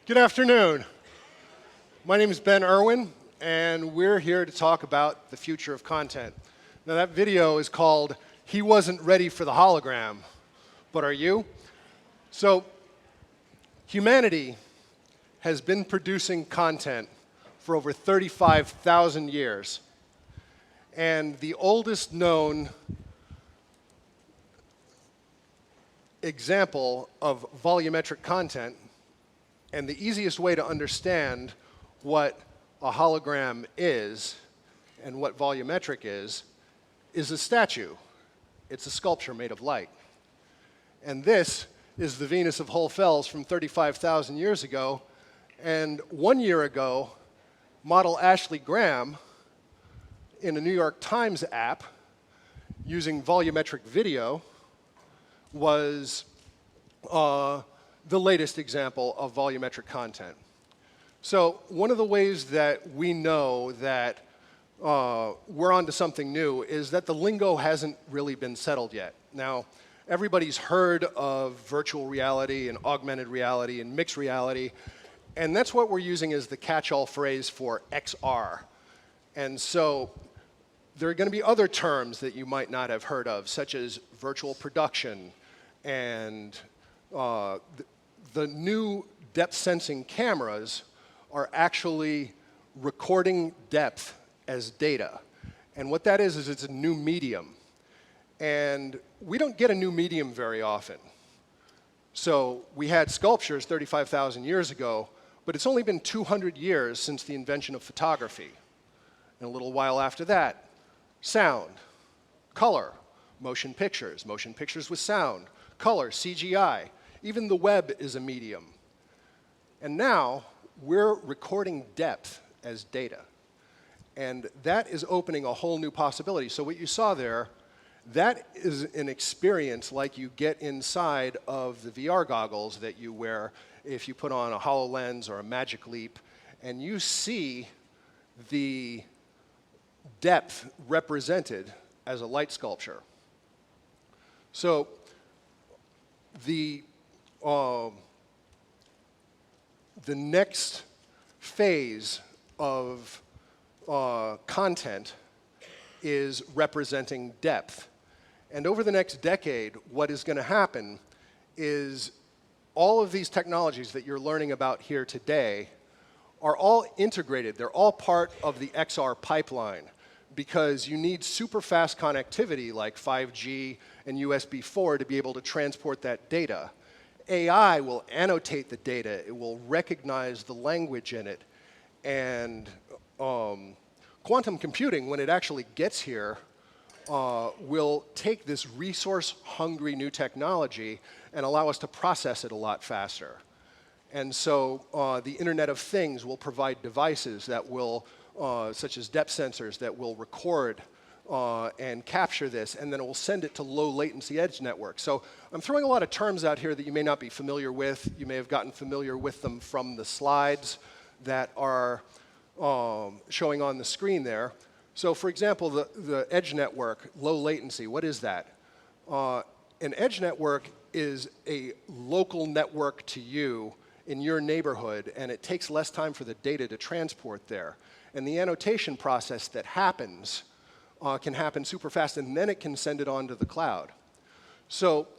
Good afternoon. My name is Ben Erwin, and we're here to talk about the future of content. Now, that video is called "He Wasn't Ready for the Hologram," but are you? So, humanity has been producing content for over 35,000 years, and the oldest known example of volumetric content, and the easiest way to understand what a hologram is and what volumetric is a statue. It's a sculpture made of light. And this is the Venus of Hull Fells from 35,000 years ago. And 1 year ago, model Ashley Graham, in a New York Times app, using volumetric video, was the latest example of volumetric content. So one of the ways that we know that we're onto something new is that the lingo hasn't really been settled yet. Now, everybody's heard of virtual reality and augmented reality and mixed reality, and that's what we're using as the catch-all phrase for XR. And so there are going to be other terms that you might not have heard of, such as virtual production and the new depth sensing cameras are actually recording depth as data. And what that is it's a new medium. And we don't get a new medium very often. So we had sculptures 35,000 years ago, but it's only been 200 years since the invention of photography. And a little while after that, sound, color, motion pictures with sound, color, CGI. Even the web is a medium. And now, we're recording depth as data. And that is opening a whole new possibility. So what you saw there, that is an experience like you get inside of the VR goggles that you wear if you put on a HoloLens or a Magic Leap, and you see the depth represented as a light sculpture. So the next phase of content is representing depth. And over the next decade, what is going to happen is all of these technologies that you're learning about here today are all integrated. They're all part of the XR pipeline because you need super fast connectivity like 5G and USB 4 to be able to transport that data. AI will annotate the data. It will recognize the language in it. And quantum computing, when it actually gets here, will take this resource-hungry new technology and allow us to process it a lot faster. And so the Internet of Things will provide devices that will, such as depth sensors, that will record and capture this, and then it will send it to low latency edge networks. So I'm throwing a lot of terms out here that you may not be familiar with. You may have gotten familiar with them from the slides that are showing on the screen there. So for example, the edge network, low latency, what is that? An edge network is a local network to you in your neighborhood, and it takes less time for the data to transport there. And the annotation process that happens can happen super fast, and then it can send it on to the cloud. So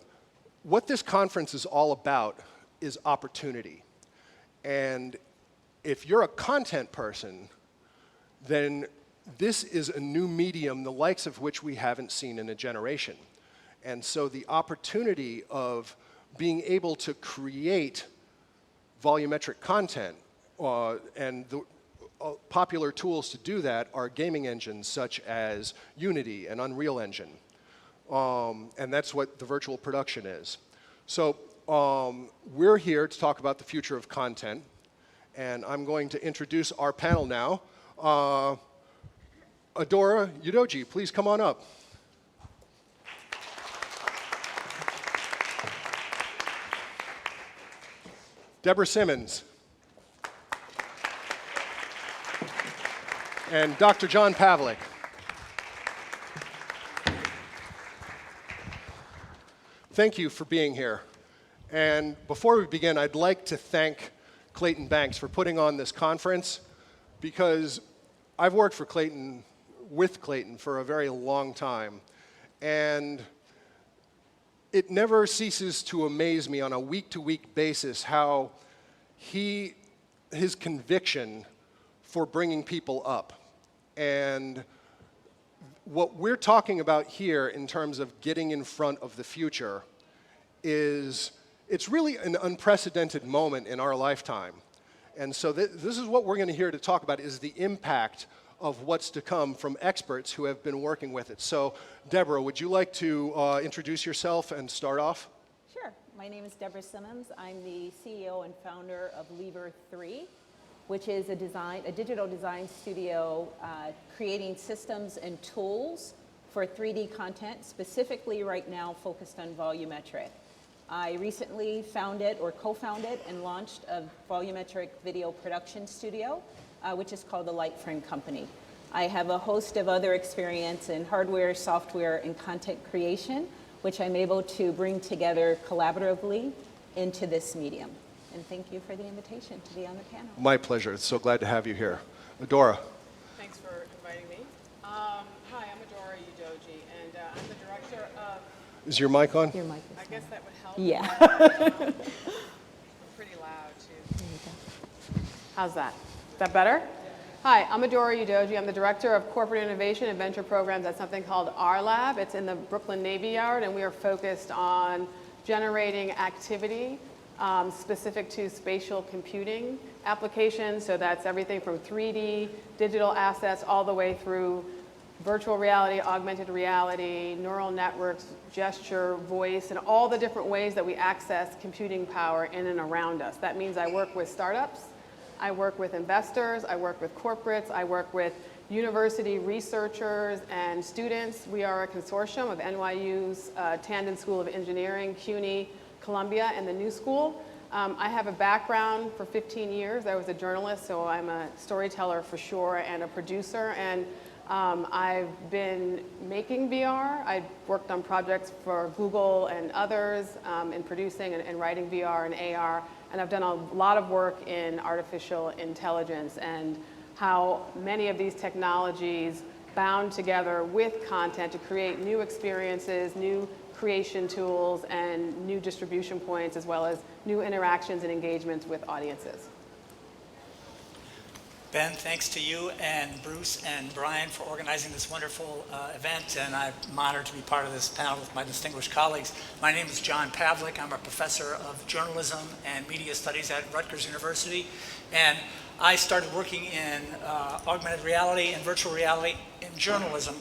what this conference is all about is opportunity. And if you're a content person, then this is a new medium, the likes of which we haven't seen in a generation. And so the opportunity of being able to create volumetric content, and the popular tools to do that are gaming engines such as Unity and Unreal Engine. And that's what the virtual production is. So we're here to talk about the future of content. And I'm going to introduce our panel now. Adaora Udoji, please come on up. Debra Simmons. And Dr. John Pavlik. Thank you for being here. And before we begin, I'd like to thank Clayton Banks for putting on this conference, because I've worked for with Clayton for a very long time, and it never ceases to amaze me on a week-to-week basis how his conviction for bringing people up. And what we're talking about here in terms of getting in front of the future it's really an unprecedented moment in our lifetime. And so this is what we're going to hear to talk about, is the impact of what's to come from experts who have been working with it. So, Debra, would you like to introduce yourself and start off? Sure. My name is Debra Simmons. I'm the CEO and founder of Lever 3, which is a digital design studio creating systems and tools for 3D content, specifically right now focused on volumetric. I recently founded or co-founded and launched a volumetric video production studio, which is called the Lightframe Company. I have a host of other experience in hardware, software, and content creation, which I'm able to bring together collaboratively into this medium. And thank you for the invitation to be on the panel. My pleasure. It's so glad to have you here. Adaora. Thanks for inviting me. Hi, I'm Adaora Udoji, and I'm the director of... Is your mic on? Your mic is I guess that would help. Yeah. I'm pretty loud, too. There you go. How's that? Is that better? Hi, I'm Adaora Udoji. I'm the director of corporate innovation and venture programs at something called Our Lab. It's in the Brooklyn Navy Yard, and we are focused on generating activity specific to spatial computing applications. So that's everything from 3D, digital assets, all the way through virtual reality, augmented reality, neural networks, gesture, voice, and all the different ways that we access computing power in and around us. That means I work with startups, I work with investors, I work with corporates, I work with university researchers and students. We are a consortium of NYU's Tandon School of Engineering, CUNY, Columbia, and the New School. I have a background for 15 years. I was a journalist, so I'm a storyteller for sure, and a producer. And I've been making VR. I've worked on projects for Google and others in producing and writing VR and AR. And I've done a lot of work in artificial intelligence and how many of these technologies bound together with content to create new experiences, new creation tools, and new distribution points, as well as new interactions and engagements with audiences. Ben, thanks to you and Bruce and Brian for organizing this wonderful event, and I'm honored to be part of this panel with my distinguished colleagues. My name is John Pavlik. I'm a professor of journalism and media studies at Rutgers University, and I started working in augmented reality and virtual reality in journalism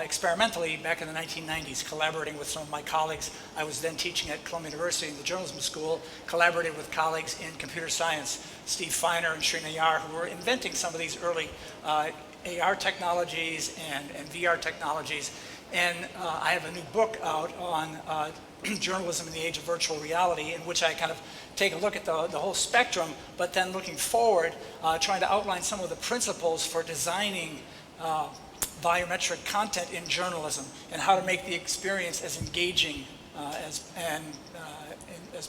experimentally back in the 1990s, collaborating with some of my colleagues. I was then teaching at Columbia University in the journalism school, collaborated with colleagues in computer science, Steve Feiner and Srina Yar, who were inventing some of these early AR technologies and VR technologies. And I have a new book out on journalism in the age of virtual reality, in which I kind of take a look at the whole spectrum, but then looking forward, trying to outline some of the principles for designing volumetric content in journalism and how to make the experience as engaging as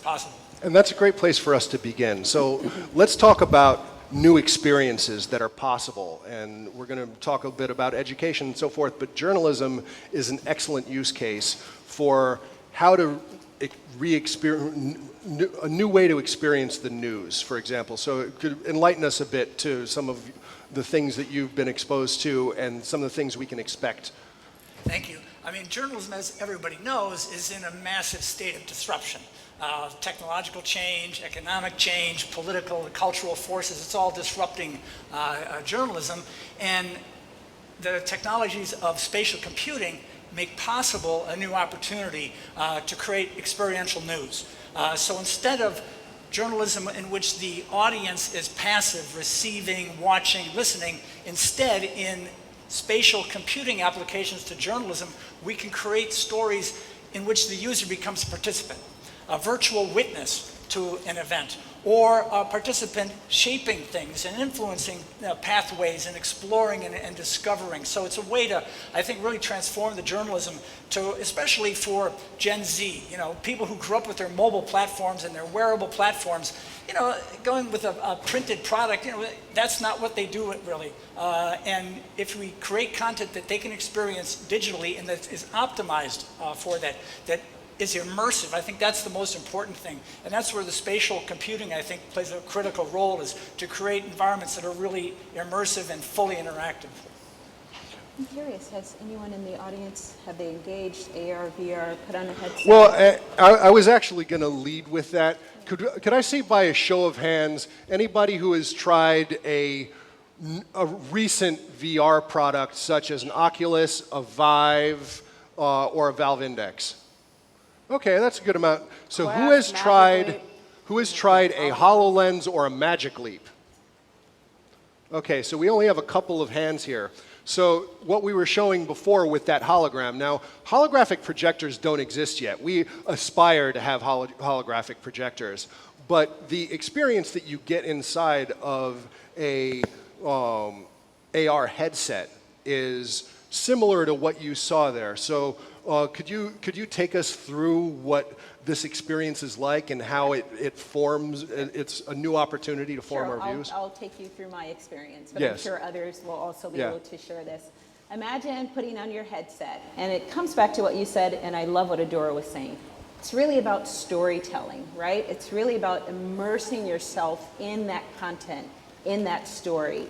possible. And that's a great place for us to begin. So let's talk about new experiences that are possible. And we're going to talk a bit about education and so forth, but journalism is an excellent use case for how to a new way to experience the news, for example. So it could enlighten us a bit to some of the things that you've been exposed to and some of the things we can expect. Thank you. I mean, journalism, as everybody knows, is in a massive state of disruption. Technological change, economic change, political and cultural forces, it's all disrupting journalism. And the technologies of spatial computing make possible a new opportunity to create experiential news. So instead of journalism in which the audience is passive, receiving, watching, listening, instead in spatial computing applications to journalism, we can create stories in which the user becomes a participant, a virtual witness to an event, or a participant shaping things and influencing pathways and exploring and discovering. So it's a way to, I think, really transform the journalism to, especially for Gen Z, you know, people who grew up with their mobile platforms and their wearable platforms, you know, going with a printed product, you know, that's not what they do really. And if we create content that they can experience digitally and that is optimized for that is immersive, I think that's the most important thing. And that's where the spatial computing, I think, plays a critical role, is to create environments that are really immersive and fully interactive. I'm curious, has anyone in the audience, have they engaged AR, VR, put on a headset? Well, I was actually going to lead with that. Could I see by a show of hands anybody who has tried a recent VR product such as an Oculus, a Vive, or a Valve Index? Okay, that's a good amount. So who has tried a HoloLens or a Magic Leap? Okay, so we only have a couple of hands here. So what we were showing before with that hologram, now holographic projectors don't exist yet. We aspire to have holographic projectors, but the experience that you get inside of a AR headset is similar to what you saw there. So could you take us through what this experience is like and how it forms? It's a new opportunity to form our views. I'll take you through my experience, but Yes. I'm sure others will also be able to share this. Imagine putting on your headset, and it comes back to what you said, and I love what Adaora was saying. It's really about storytelling, right? It's really about immersing yourself in that content, in that story.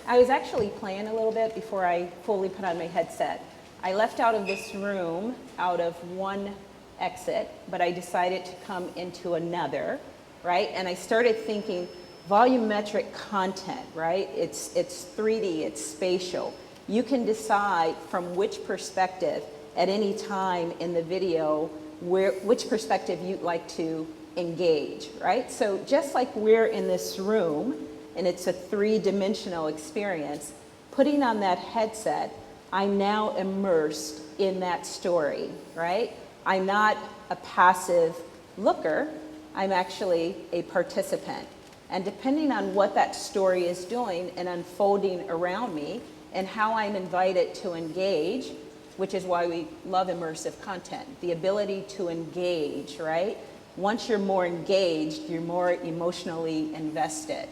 I was actually playing a little bit before I fully put on my headset. I left out of this room out of one exit, but I decided to come into another, right? And I started thinking volumetric content, right? It's 3D, it's spatial. You can decide from which perspective at any time in the video which perspective you'd like to engage, right? So just like we're in this room and it's a three-dimensional experience, putting on that headset, I'm now immersed in that story, right? I'm not a passive looker, I'm actually a participant. And depending on what that story is doing and unfolding around me and how I'm invited to engage, which is why we love immersive content, the ability to engage, right? Once you're more engaged, you're more emotionally invested.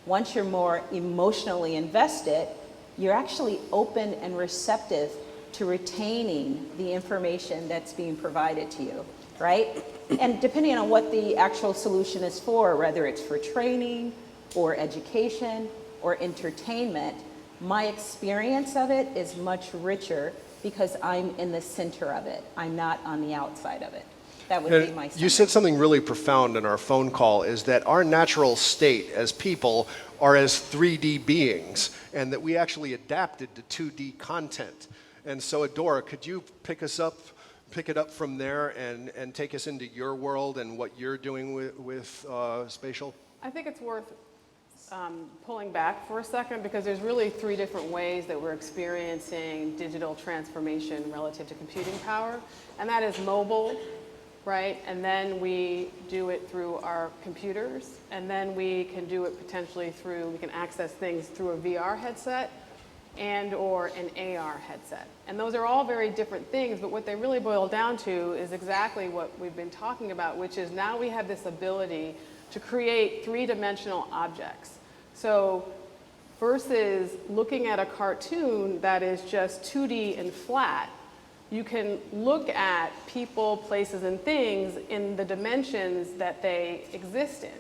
Once you're more emotionally invested, you're actually open and receptive to retaining the information that's being provided to you, right? And depending on what the actual solution is for, whether it's for training or education or entertainment, my experience of it is much richer because I'm in the center of it. I'm not on the outside of it. That would be my You said something really profound in our phone call, is that our natural state as people are as 3D beings, and that we actually adapted to 2D content. And so Adaora, could you pick it up from there and take us into your world and what you're doing with Spatial? I think it's worth pulling back for a second, because there's really three different ways that we're experiencing digital transformation relative to computing power, and that is mobile, right? And then we do it through our computers, and then we can do it potentially through, we can access things through a VR headset and or an AR headset. And those are all very different things, but what they really boil down to is exactly what we've been talking about, which is now we have this ability to create three-dimensional objects. So versus looking at a cartoon that is just 2D and flat, you can look at people, places, and things in the dimensions that they exist in.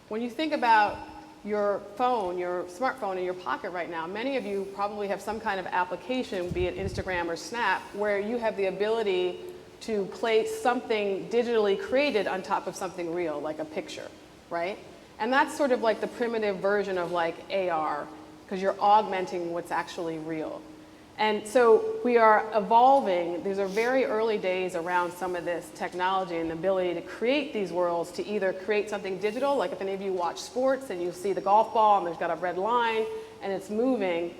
When you think about your phone, your smartphone in your pocket right now, many of you probably have some kind of application, be it Instagram or Snap, where you have the ability to place something digitally created on top of something real, like a picture, right? And that's sort of like the primitive version of like AR, because you're augmenting what's actually real. And so we are evolving. These are very early days around some of this technology and the ability to create these worlds, to either create something digital, like if any of you watch sports and you see the golf ball and there's got a red line and it's moving,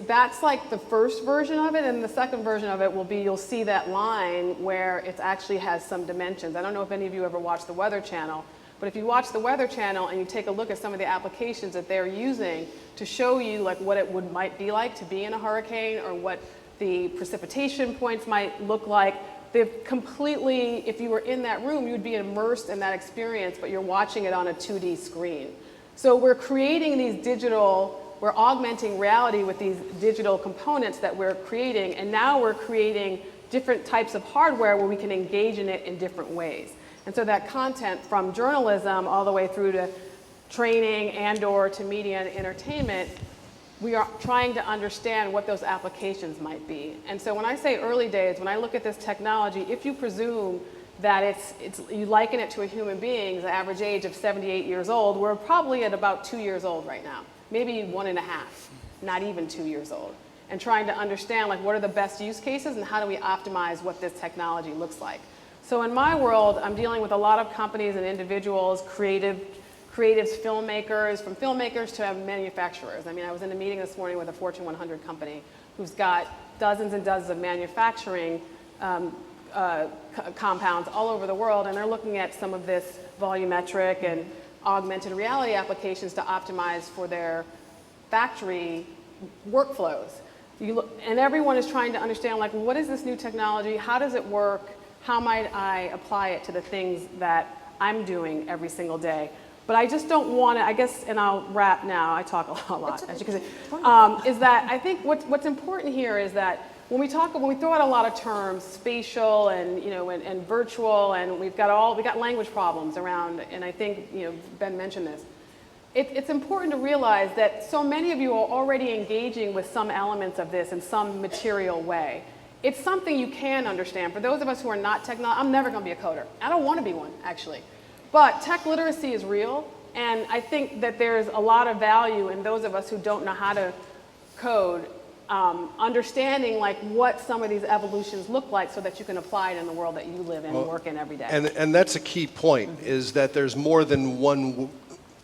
that's like the first version of it, and the second version of it will be you'll see that line where it actually has some dimensions. I don't know if any of you ever watched the Weather Channel, But if you watch the Weather Channel and you take a look at some of the applications that they're using to show you like what it might be like to be in a hurricane or what the precipitation points might look like, they've completely, if you were in that room, you would be immersed in that experience, but you're watching it on a 2D screen. So we're creating these we're augmenting reality with these digital components that we're creating, and now we're creating different types of hardware where we can engage in it in different ways. And so that content from journalism all the way through to training and/or to media and entertainment, we are trying to understand what those applications might be. And so when I say early days, when I look at this technology, if you presume that you liken it to a human being's average age of 78 years old, we're probably at about 2 years old right now, maybe 1.5, not even 2 years old, and trying to understand like what are the best use cases and how do we optimize what this technology looks like. So in my world, I'm dealing with a lot of companies and individuals, creatives, filmmakers, from filmmakers to manufacturers. I mean, I was in a meeting this morning with a Fortune 100 company who's got dozens and dozens of manufacturing compounds all over the world, and they're looking at some of this volumetric and augmented reality applications to optimize for their factory workflows. And everyone is trying to understand, like, what is this new technology? How does it work? How might I apply it to the things that I'm doing every single day? But I just don't want to, I guess, and I'll wrap now, I talk a lot, as you can see, is that I think what's important here is that when we throw out a lot of terms, spatial and, and virtual, and we got language problems around, and I think, Ben mentioned this. It's important to realize that so many of you are already engaging with some elements of this in some material way. It's something you can understand. For those of us who are not technology, I'm never going to be a coder. I don't want to be one, actually. But tech literacy is real, and I think that there's a lot of value in those of us who don't know how to code, understanding like what some of these evolutions look like so that you can apply it in the world that you live in and work in every day. And that's a key point, is that there's more than one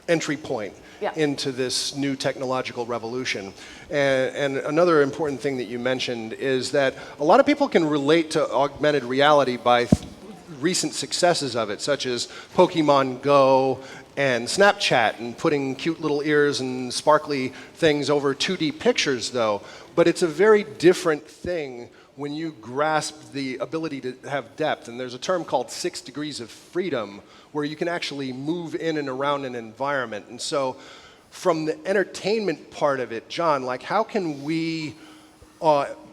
entry point into this new technological revolution. And another important thing that you mentioned is that a lot of people can relate to augmented reality by recent successes of it, such as Pokemon Go and Snapchat, and putting cute little ears and sparkly things over 2D pictures, though. But it's a very different thing when you grasp the ability to have depth. And there's a term called 6 degrees of freedom, where you can actually move in and around an environment. And so from the entertainment part of it, John, like, how can we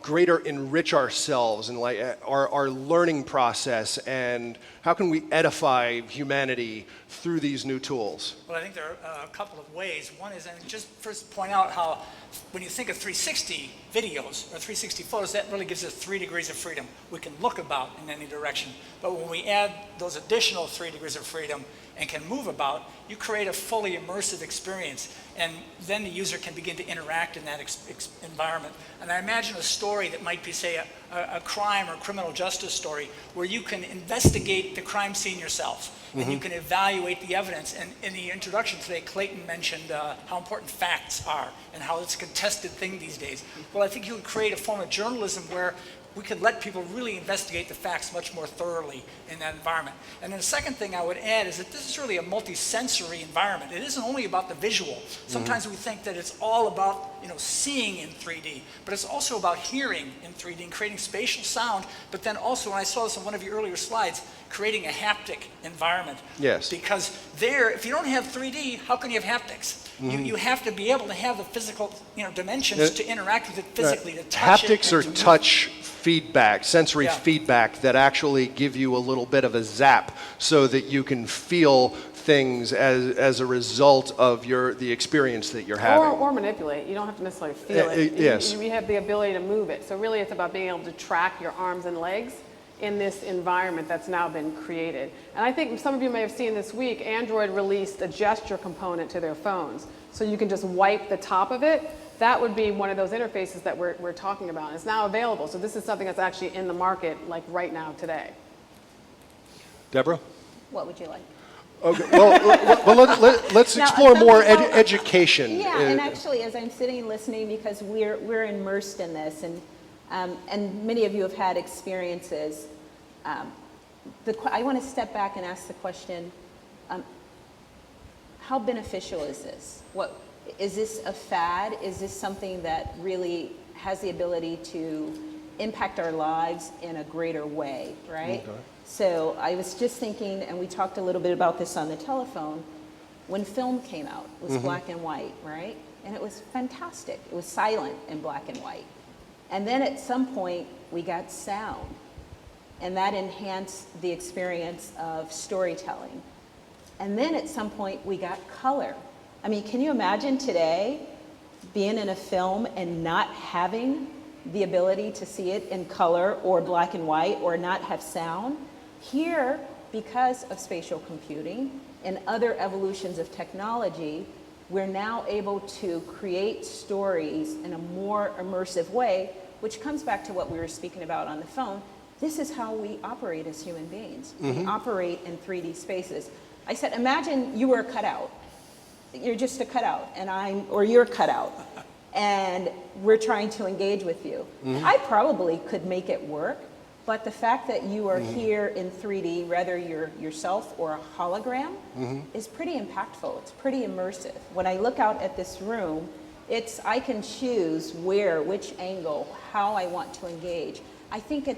greater enrich ourselves and like our learning process, and how can we edify humanity through these new tools? Well, I think there are a couple of ways. One is, and just first point out how when you think of 360 videos or 360 photos, that really gives us 3 degrees of freedom. We can look about in any direction. But when we add those additional 3 degrees of freedom and can move about, you create a fully immersive experience. And then the user can begin to interact in that environment. And I imagine a story that might be, say, a crime or criminal justice story, where you can investigate the crime scene yourself. And you can evaluate the evidence. And in the introduction today, Clayton mentioned how important facts are and how it's a contested thing these days. Well, I think you would create a form of journalism where we could let people really investigate the facts much more thoroughly in that environment. And then the second thing I would add is that this is really a multi-sensory environment. It isn't only about the visual. Sometimes we think that it's all about seeing in 3D, but it's also about hearing in 3D and creating spatial sound, but then also, and I saw this in one of your earlier slides, creating a haptic environment. Yes. Because there, if you don't have 3D, how can you have haptics? You have to be able to have the physical dimensions to interact with it physically, to touch it. Haptics are touch feedback, sensory feedback that actually give you a little bit of a zap so that you can feel things as a result of the experience that you're having. Or manipulate. You don't have to necessarily feel it. Yes. You have the ability to move it. So really it's about being able to track your arms and legs in this environment that's now been created. And I think some of you may have seen this week, Android released a gesture component to their phones. So you can just wipe the top of it. That would be one of those interfaces that we're talking about. And it's now available. So this is something that's actually in the market like right now today. Deborah? What would you like? Okay. Well, let's explore more education. Yeah, and actually, as I'm sitting listening, because we're immersed in this, and many of you have had experiences. I want to step back and ask the question: how beneficial is this? Is this a fad? Is this something that really has the ability to impact our lives in a greater way, right? Okay. So I was just thinking, and we talked a little bit about this on the telephone, when film came out, it was black and white, right? And it was fantastic. It was silent in black and white. And then at some point, we got sound, and that enhanced the experience of storytelling. And then at some point, we got color. I mean, can you imagine today being in a film and not having the ability to see it in color or black and white or not have sound? Here, because of spatial computing and other evolutions of technology, we're now able to create stories in a more immersive way, which comes back to what we were speaking about on the phone. This is how we operate as human beings. We operate in 3D spaces. I said, imagine you were a cutout. You're just a cutout, or you're cut out, and we're trying to engage with you. I probably could make it work, but the fact that you are here in 3D, whether you're yourself or a hologram, is pretty impactful. It's pretty immersive. When I look out at this room, I can choose which angle, how I want to engage. I think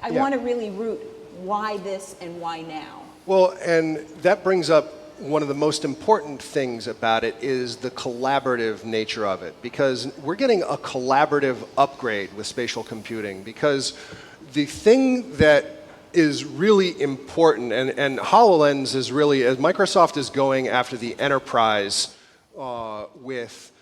I want to really root why this and why now. Well, and that brings up one of the most important things about it is the collaborative nature of it, because we're getting a collaborative upgrade with spatial computing, because the thing that is really important, and HoloLens is really, as Microsoft is going after the enterprise with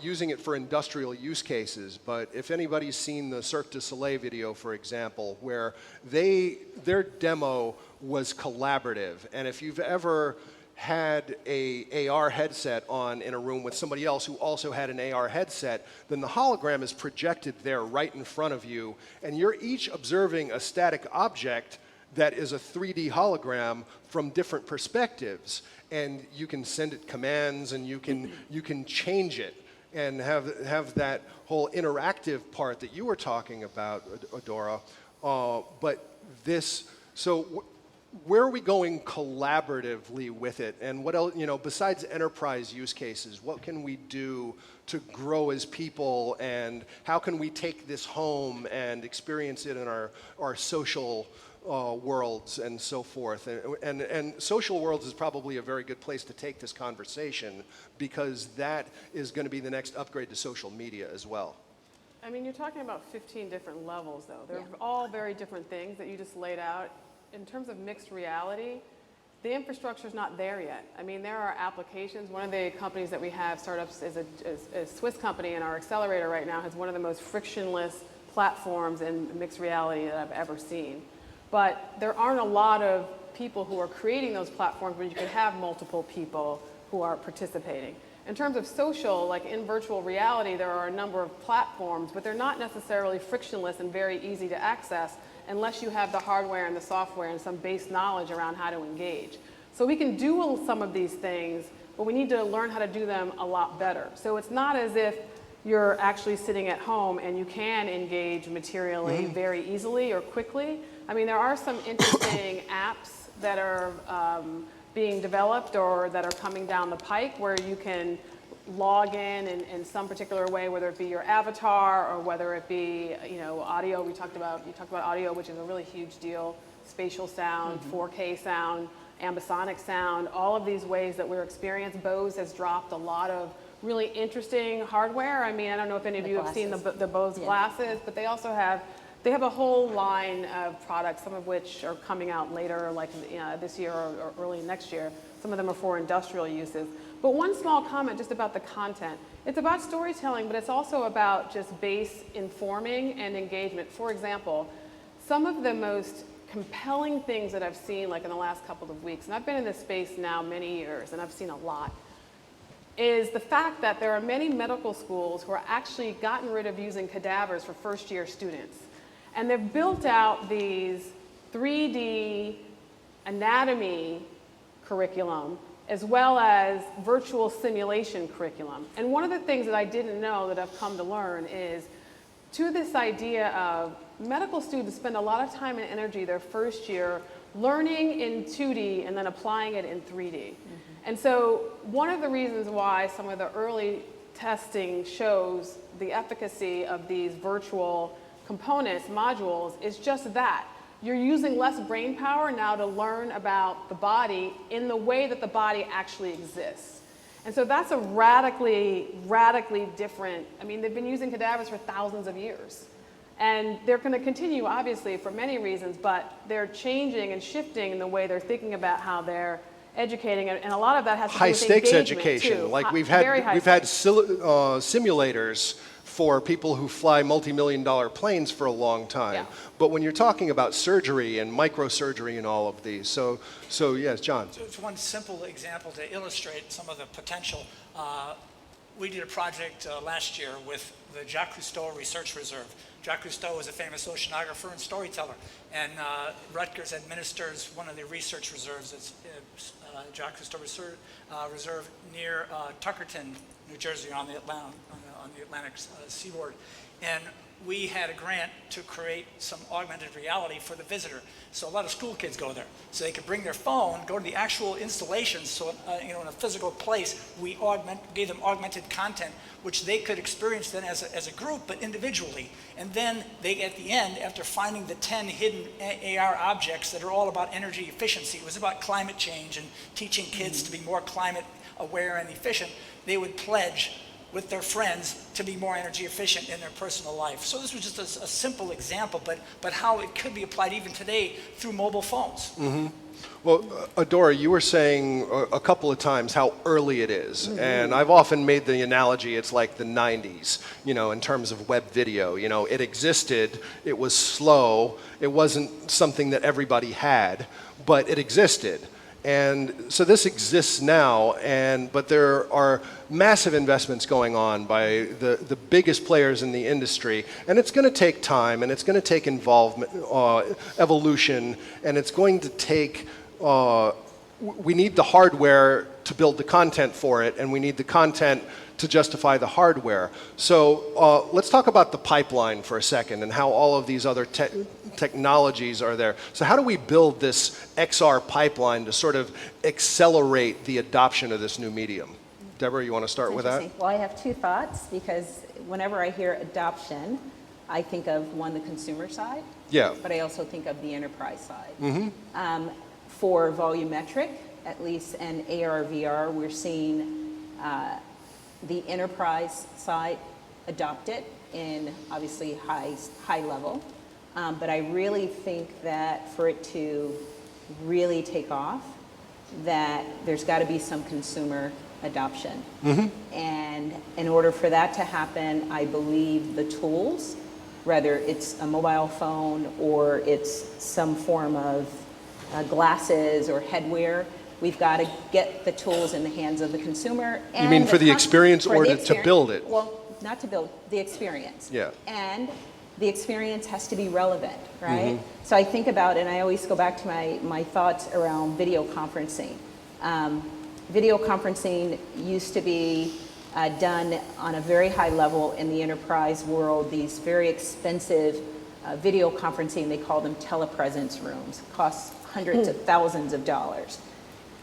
using it for industrial use cases, but if anybody's seen the Cirque du Soleil video, for example, where their demo was collaborative, and if you've ever had a AR headset on in a room with somebody else who also had an AR headset, then the hologram is projected there right in front of you, and you're each observing a static object that is a 3D hologram from different perspectives, and you can send it commands, and you can change it and have that whole interactive part that you were talking about, Adaora. Where are we going collaboratively with it, and what else, besides enterprise use cases, what can we do to grow as people, and how can we take this home and experience it in our social worlds and so forth? And social worlds is probably a very good place to take this conversation, because that is going to be the next upgrade to social media as well. I mean, you're talking about 15 different levels, though. They're all very different things that you just laid out. In terms of mixed reality, the infrastructure is not there yet. I mean, there are applications. One of the companies that we have, startups, is a Swiss company, and our accelerator right now has one of the most frictionless platforms in mixed reality that I've ever seen. But there aren't a lot of people who are creating those platforms where you could have multiple people who are participating. In terms of social, like in virtual reality, there are a number of platforms, but they're not necessarily frictionless and very easy to access unless you have the hardware and the software and some base knowledge around how to engage. So we can do some of these things, but we need to learn how to do them a lot better. So it's not as if you're actually sitting at home and you can engage materially very easily or quickly. I mean, there are some interesting apps that are being developed or that are coming down the pike where you can log in some particular way, whether it be your avatar or whether it be audio. You talked about audio, which is a really huge deal. Spatial sound, 4K sound, ambisonic sound, all of these ways that we're experiencing. Bose has dropped a lot of really interesting hardware. I mean, I don't know if any of you have seen the Bose glasses, but they also have a whole line of products, some of which are coming out later, like this year or early next year. Some of them are for industrial uses. But one small comment just about the content. It's about storytelling, but it's also about just base informing and engagement. For example, some of the most compelling things that I've seen like in the last couple of weeks, and I've been in this space now many years, and I've seen a lot, is the fact that there are many medical schools who are actually gotten rid of using cadavers for first-year students. And they've built out these 3D anatomy curriculum as well as virtual simulation curriculum. And one of the things that I didn't know that I've come to learn is to this idea of medical students spend a lot of time and energy their first year learning in 2D and then applying it in 3D. And so one of the reasons why some of the early testing shows the efficacy of these virtual components, modules, is just that. You're using less brain power now to learn about the body in the way that the body actually exists. And so that's a radically different, I mean, they've been using cadavers for thousands of years. And they're going to continue, obviously, for many reasons, but they're changing and shifting in the way they're thinking about how they're educating, and a lot of that has to do with High-stakes engagement, education. too. Like we've Very had high stakes. simulators for people who fly multi-million-dollar planes for a long time. Yeah. But when you're talking about surgery and microsurgery and all of these, so yes, John. So it's one simple example to illustrate some of the potential. We did a project last year with the Jacques Cousteau Research Reserve. Jacques Cousteau was a famous oceanographer and storyteller, and Rutgers administers one of the research reserves. It's Jacques Cousteau Reserve near Tuckerton, New Jersey, on the Atlantic seaboard. And we had a grant to create some augmented reality for the visitor. So a lot of school kids go there. So they could bring their phone, go to the actual installation. So in a physical place, we gave them augmented content, which they could experience then as a group, but individually. And then they, at the end, after finding the 10 hidden AR objects that are all about energy efficiency, it was about climate change and teaching kids to be more climate aware and efficient, they would pledge with their friends to be more energy efficient in their personal life. So this was just a simple example, but how it could be applied even today through mobile phones. Mm-hmm. Well, Adaora, you were saying a couple of times how early it is. Mm-hmm. And I've often made the analogy it's like the 90s, in terms of web video. It existed, it was slow, it wasn't something that everybody had, but it existed. And so this exists now, but there are massive investments going on by the biggest players in the industry, and it's going to take time, and it's going to take involvement, evolution, and it's going to take, we need the hardware to build the content for it, and we need the content to justify the hardware. So let's talk about the pipeline for a second and how all of these other technologies are there. So how do we build this XR pipeline to sort of accelerate the adoption of this new medium? Debra, you want to start with that? Well, I have two thoughts, because whenever I hear adoption, I think of, one, the consumer side, but I also think of the enterprise side. Mm-hmm. For volumetric, at least, and AR, VR, we're seeing the enterprise side adopt it in obviously high level. But I really think that for it to really take off, that there's got to be some consumer adoption. Mm-hmm. And in order for that to happen, I believe the tools, whether it's a mobile phone or it's some form of glasses or headwear, we've got to get the tools in the hands of the consumer. And you mean for the experience or to build it? Well, not to build, the experience. Yeah. And the experience has to be relevant, right? Mm-hmm. So I think about, and I always go back to my thoughts around video conferencing. Video conferencing used to be done on a very high level in the enterprise world. These very expensive video conferencing, they call them telepresence rooms, costs hundreds of thousands of dollars.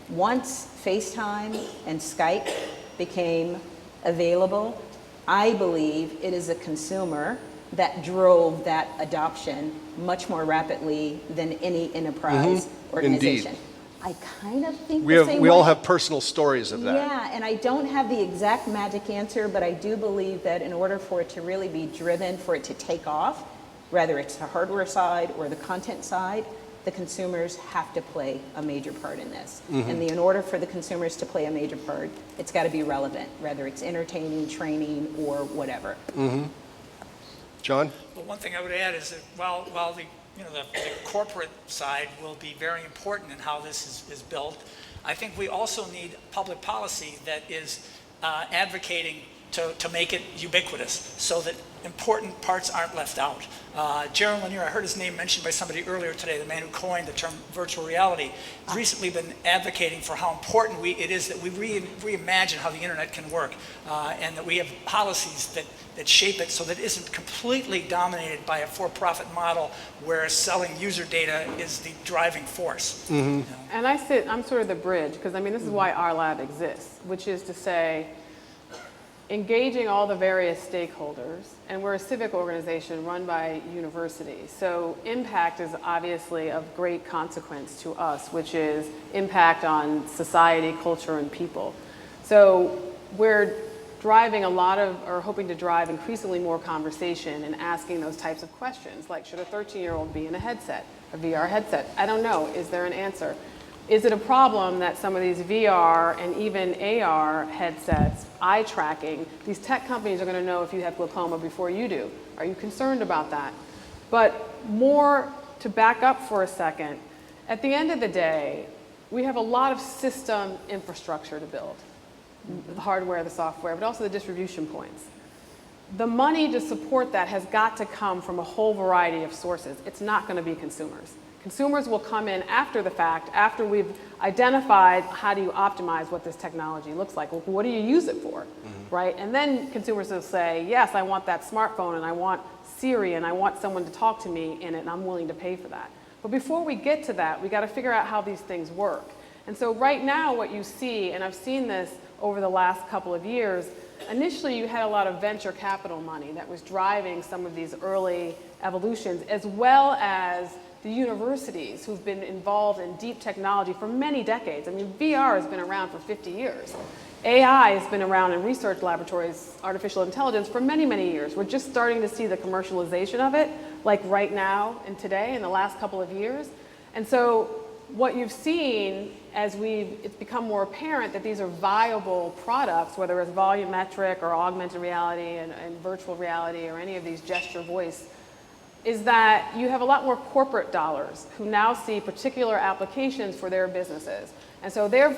Once FaceTime and Skype became available, I believe it is a consumer that drove that adoption much more rapidly than any enterprise organization. Indeed. I kind of think the same way. We all have personal stories of that. Yeah, and I don't have the exact magic answer, but I do believe that in order for it to really be driven, for it to take off, whether it's the hardware side or the content side, the consumers have to play a major part in this. Mm-hmm. And in order for the consumers to play a major part, it's got to be relevant, whether it's entertaining, training, or whatever. Mm-hmm. John? Well, one thing I would add is that while the corporate side will be very important in how this is built, I think we also need public policy that is advocating to make it ubiquitous so that important parts aren't left out. Jaron Lanier, I heard his name mentioned by somebody earlier today, the man who coined the term virtual reality, has recently been advocating for how important it is that we reimagine how the internet can work, and that we have policies that shape it so that it isn't completely dominated by a for-profit model where selling user data is the driving force. Mm-hmm. You know? And I'm sort of the bridge, because I mean, this is why our lab exists, which is to say, engaging all the various stakeholders, and we're a civic organization run by universities. So impact is obviously of great consequence to us, which is impact on society, culture, and people. So we're driving a lot of, or hoping to drive increasingly more conversation and asking those types of questions, like should a 13-year-old be in a headset, a VR headset? I don't know, is there an answer? Is it a problem that some of these VR and even AR headsets, eye tracking, these tech companies are going to know if you have glaucoma before you do? Are you concerned about that? But more to back up for a second, at the end of the day, we have a lot of system infrastructure to build, the hardware, the software, but also the distribution points. The money to support that has got to come from a whole variety of sources. It's not going to be consumers. Consumers will come in after the fact, after we've identified how do you optimize what this technology looks like. Well, what do you use it for, right? And then consumers will say, yes, I want that smartphone and I want Siri and I want someone to talk to me in it and I'm willing to pay for that. But before we get to that, we got to figure out how these things work. And so right now what you see, and I've seen this over the last couple of years, initially you had a lot of venture capital money that was driving some of these early evolutions, as well as the universities who've been involved in deep technology for many decades. I mean, VR has been around for 50 years. AI has been around in research laboratories, artificial intelligence, for many, many years. We're just starting to see the commercialization of it, like right now and today, in the last couple of years. And so what you've seen as it's become more apparent that these are viable products, whether it's volumetric or augmented reality and virtual reality or any of these gesture voice, is that you have a lot more corporate dollars who now see particular applications for their businesses. And so they're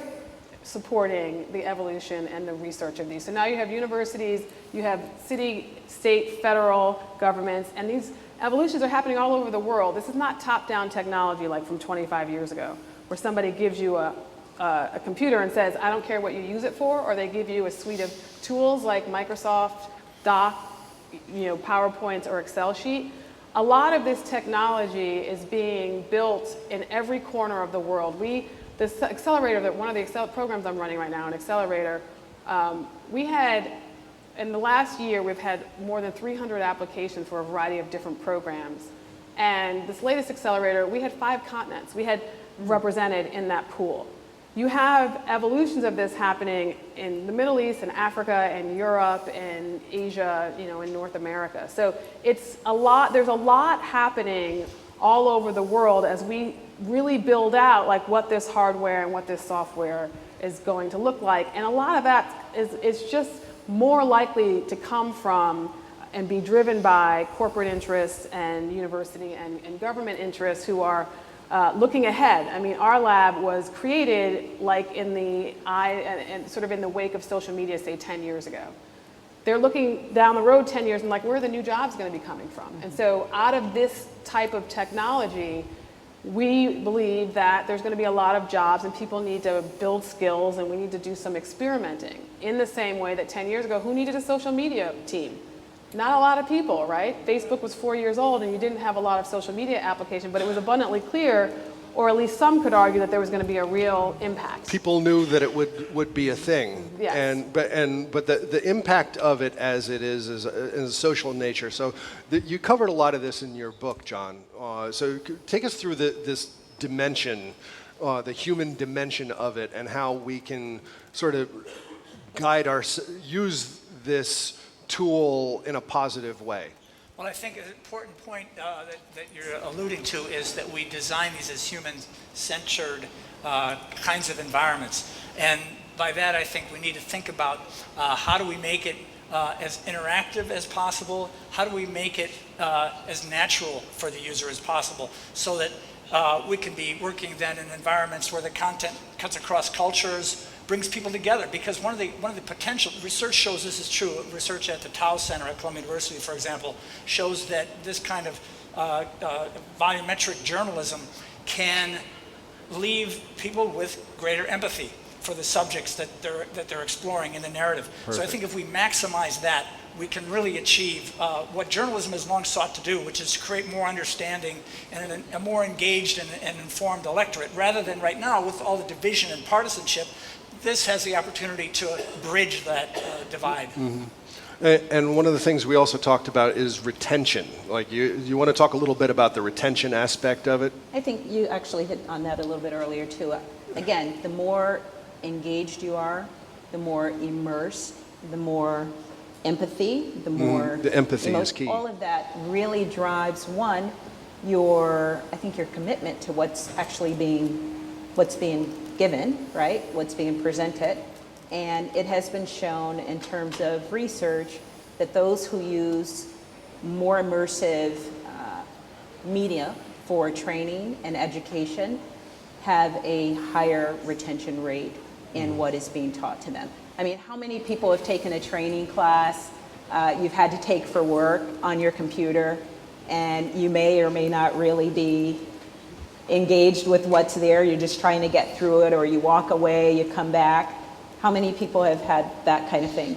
supporting the evolution and the research of these. So now you have universities, you have city, state, federal governments, and these evolutions are happening all over the world. This is not top-down technology like from 25 years ago, where somebody gives you a computer and says, I don't care what you use it for, or they give you a suite of tools like Microsoft Doc, PowerPoint or Excel sheet. A lot of this technology is being built in every corner of the world. This accelerator, one of the programs I'm running right now, an accelerator, we had, in the last year, we've had more than 300 applications for a variety of different programs. And this latest accelerator, we had 5 continents we had represented in that pool. You have evolutions of this happening in the Middle East and Africa and Europe and Asia, in North America. So there's a lot happening all over the world as we really build out like what this hardware and what this software is going to look like. And a lot of that is just more likely to come from and be driven by corporate interests and university and government interests who are looking ahead. I mean, our lab was created like in the sort of in the wake of social media, say 10 years ago. They're looking down the road 10 years and like, where are the new jobs going to be coming from? And so out of this type of technology, we believe that there's going to be a lot of jobs and people need to build skills and we need to do some experimenting. In the same way that 10 years ago, who needed a social media team? Not a lot of people, right? Facebook was 4 years old and you didn't have a lot of social media application, but it was abundantly clear, or at least some could argue, that there was going to be a real impact. People knew that it would be a thing. Yes. But the impact of it as it is a social nature. So you covered a lot of this in your book, John. So take us through this dimension, the human dimension of it, and how we can sort of use this tool in a positive way. Well, I think an important point that you're alluding to is that we design these as human-centered kinds of environments. And by that, I think we need to think about how do we make it as interactive as possible? How do we make it as natural for the user as possible so that we can be working then in environments where the content cuts across cultures, brings people together, because one of the potential, research shows this is true. Research at the Tao Center at Columbia University, for example, shows that this kind of volumetric journalism can leave people with greater empathy for the subjects that they're exploring in the narrative. Perfect. So I think if we maximize that, we can really achieve what journalism has long sought to do, which is to create more understanding and a more engaged and informed electorate, rather than right now with all the division and partisanship. This has the opportunity to bridge that divide. Mm-hmm. And one of the things we also talked about is retention. Like, you want to talk a little bit about the retention aspect of it? I think you actually hit on that a little bit earlier too. Again, the more engaged you are, the more immersed, the more empathy, the more the empathy is key. All of that really drives, one, I think your commitment to what's being given, right? What's being presented. And it has been shown in terms of research that those who use more immersive media for training and education have a higher retention rate in what is being taught to them. I mean, how many people have taken a training class you've had to take for work on your computer, and you may or may not really be engaged with what's there, you're just trying to get through it, or you walk away, you come back. How many people have had that kind of thing?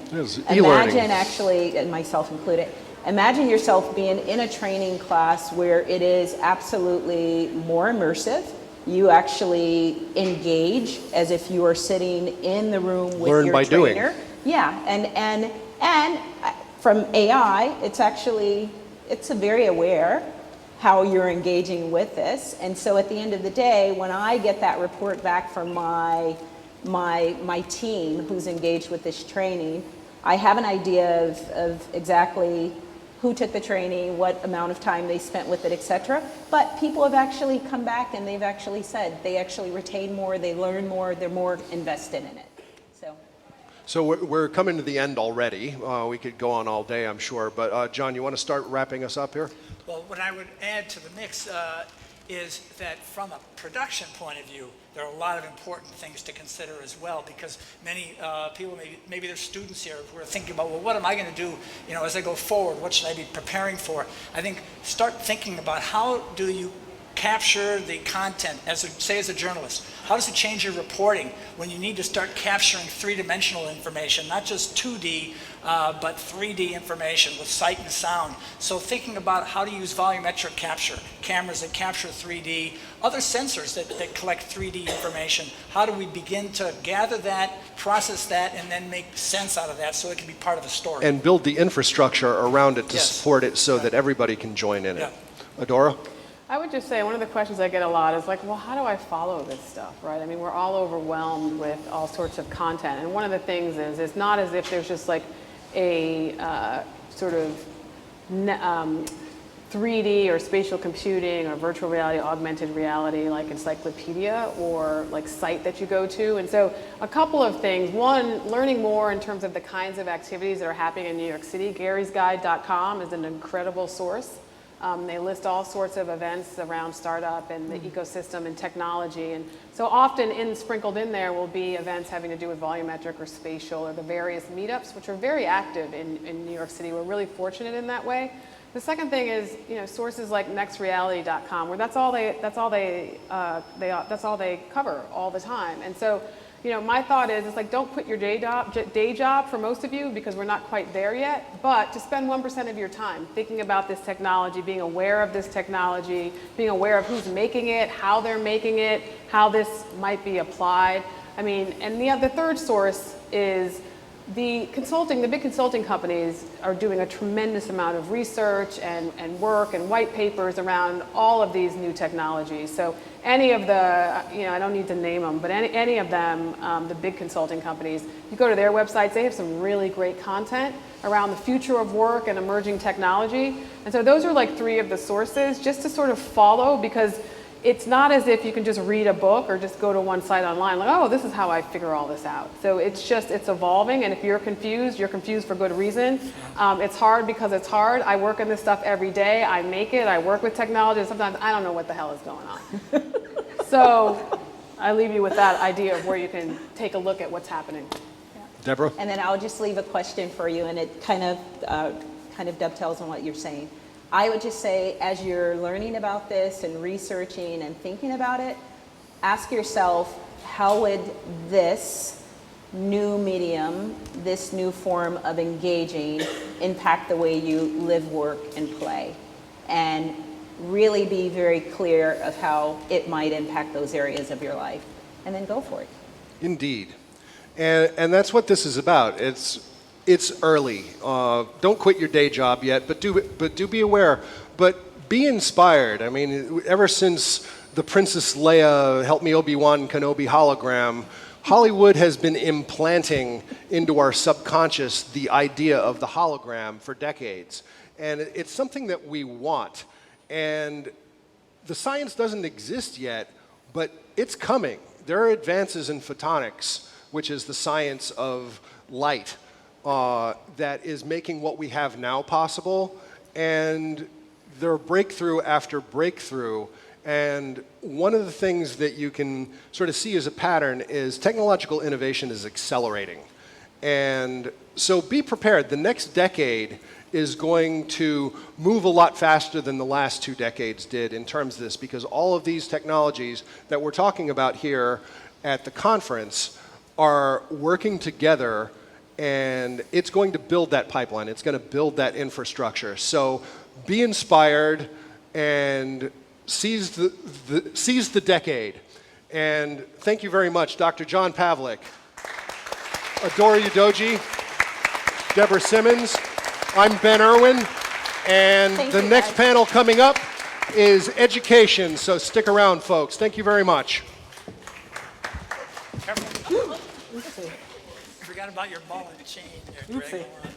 Imagine, actually, and myself included, imagine yourself being in a training class where it is absolutely more immersive. You actually engage as if you are sitting in the room with your trainer. Learn by doing. Yeah, and from AI, it's a very aware how you're engaging with this. And so at the end of the day, when I get that report back from my team who's engaged with this training, I have an idea of exactly who took the training, what amount of time they spent with it, etc. But people have actually come back and they've actually said they actually retain more, they learn more, they're more invested in it. So we're coming to the end already. We could go on all day, I'm sure. But John, you want to start wrapping us up here? Well, what I would add to the mix is that from a production point of view, there are a lot of important things to consider as well, because many people, maybe there's students here who are thinking about, well, what am I going to do, as I go forward? What should I be preparing for? I think start thinking about how do you capture the content, as a journalist. How does it change your reporting when you need to start capturing three-dimensional information, not just 2D, but 3D information with sight and sound? So thinking about how to use volumetric capture, cameras that capture 3D, other sensors that collect 3D information. How do we begin to gather that, process that, and then make sense out of that so it can be part of a story? And build the infrastructure around it to support it so that everybody can join in it. Adaora? I would just say one of the questions I get a lot is like, well, how do I follow this stuff, right? I mean, we're all overwhelmed with all sorts of content. And one of the things is, it's not as if there's just like a sort of 3D or spatial computing or virtual reality, augmented reality, like encyclopedia or like site that you go to. And so a couple of things. One, learning more in terms of the kinds of activities that are happening in New York City. GarysGuide.com is an incredible source. They list all sorts of events around startup and the ecosystem and technology. And so often sprinkled in there will be events having to do with volumetric or spatial or the various meetups, which are very active in New York City. We're really fortunate in that way. The second thing is, sources like nextreality.com, where that's all they cover all the time. And so, my thought is, it's like, don't quit your day job for most of you, because we're not quite there yet, but to spend 1% of your time thinking about this technology, being aware of this technology, being aware of who's making it, how they're making it, how this might be applied. I mean, and the third source is the big consulting companies are doing a tremendous amount of research and work and white papers around all of these new technologies. So any of the, I don't need to name them, but any of them, the big consulting companies, you go to their websites, they have some really great content around the future of work and emerging technology. And so those are like three of the sources just to sort of follow, because it's not as if you can just read a book or just go to one site online like, oh, this is how I figure all this out. So it's evolving, and if you're confused for good reason. It's hard because it's hard. I work in this stuff every day. I make it. I work with technology, and sometimes I don't know what the hell is going on. So I leave you with that idea of where you can take a look at what's happening. Deborah? And then I'll just leave a question for you, and it kind of dovetails on what you're saying. I would just say, as you're learning about this and researching and thinking about it, ask yourself, how would this new medium, this new form of engaging, impact the way you live, work, and play? And really be very clear of how it might impact those areas of your life, and then go for it. Indeed. And that's what this is about. It's early. Don't quit your day job yet, but do be aware. But be inspired. I mean, ever since the Princess Leia Help Me Obi-Wan Kenobi hologram, Hollywood has been implanting into our subconscious the idea of the hologram for decades. And it's something that we want. And the science doesn't exist yet, but it's coming. There are advances in photonics, which is the science of light, that is making what we have now possible. And there are breakthrough after breakthrough. And one of the things that you can sort of see as a pattern is technological innovation is accelerating. And so be prepared. The next decade is going to move a lot faster than the last 2 decades did in terms of this, because all of these technologies that we're talking about here at the conference are working together, and it's going to build that pipeline. It's going to build that infrastructure. So be inspired and seize the decade. And thank you very much, Dr. John Pavlik, Adaora Udoji, Debra Simmons. I'm Ben Erwin, and Thank the you, next guys. panel coming up is education, so stick around, folks. Thank you very much. Careful. Forgot about your ball and chain there, Greg. Hold on.